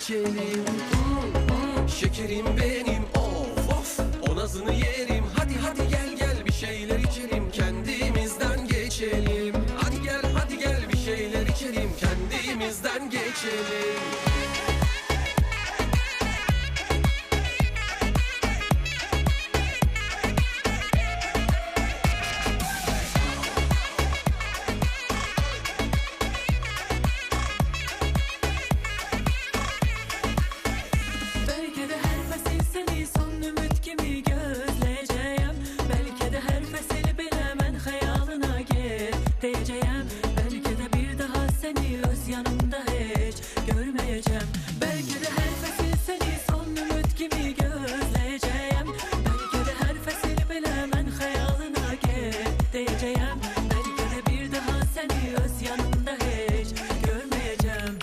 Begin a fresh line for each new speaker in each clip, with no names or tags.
geçelim. Şekerim benim, of of, o nazını yerim. Hadi hadi gel gel bir şeyler içelim, kendimizden geçelim. Hadi gel bir şeyler içelim, kendimizden geçelim.
Belki de bir daha seni öz yanımda hiç görmeyeceğim. Belki de her fesil seni son ümit gibi gözleyeceğim. Belki de her fesil bilemem hayalına git diyeceğim. Belki de bir daha seni öz yanımda hiç görmeyeceğim.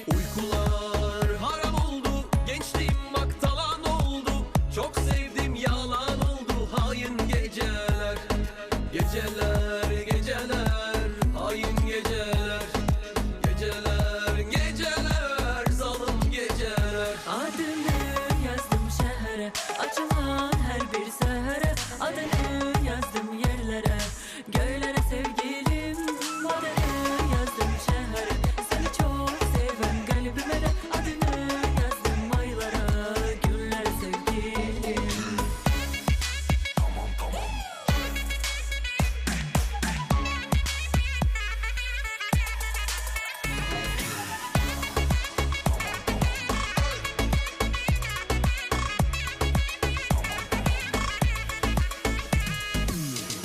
Uykular haram oldu, gençliğim bak talan oldu. Çok sevdim yalan oldu, hain geceler. Geceler, geceler, hain geceler. Geceler, geceler, zalim geceler.
Adını yazdım şehre, açılan her bir sehere. Adını yazdım yerlere, göylere sevgilim. Adını yazdım şehre, seni çok seven kalbime de. Adını yazdım aylara, günlere sevgilim.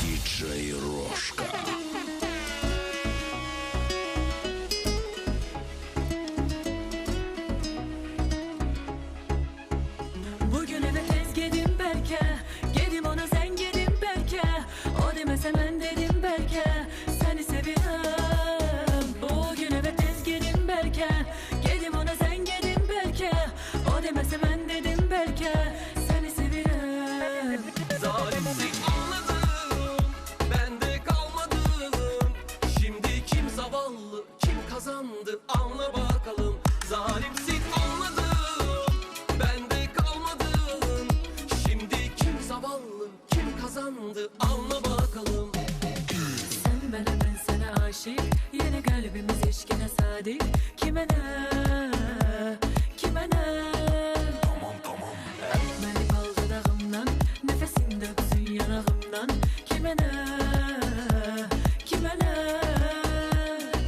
Диджей Рожка.
Bugün eve tez gedim belki, gedim ona sen gedim belki. O demese ben dedim belki, seni seviyorum. Bugün eve tez gedim belki, gedim ona sen gedim belki. O demese ben dedim belki, seni seviyorum.
Zalimsin anladım, bende kalmadım. Şimdi kim zavallı, kim kazandı anla bakalım. Zalimsin anladım, bende kalmadım. Şimdi kim zavallı, kim kazandı anla bakalım.
Sen bana ben sana aşık, yine kalbimiz eşkine sadık. Kime ne, kime ne? Öpmeli kaldı dağımdan, nefesin döksün yanağımdan. Kime ne, kime ne?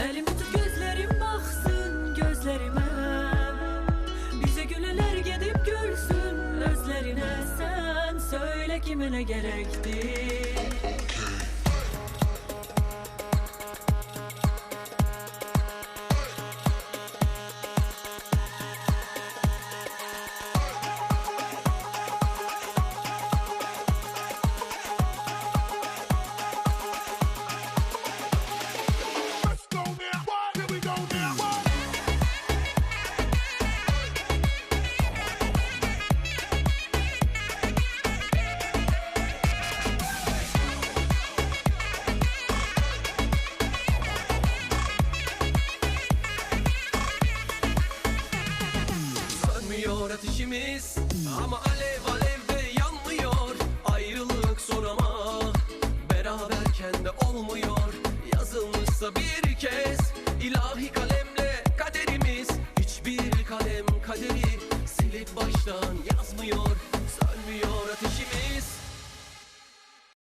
Elimi tut gözlerim baksın gözlerime. Bize güleler gidip görsün özlerine. Sen söyle kime ne gerekti?
Let's go now. Here we go now.
Sönmüyor ateşimiz ama alev alev de yanmıyor. Ayrılık zor ama beraberken de olmuyor. Yazılmışsa bir kez ilahi kalemle kaderimiz. Hiçbir kalem kaderi silip baştan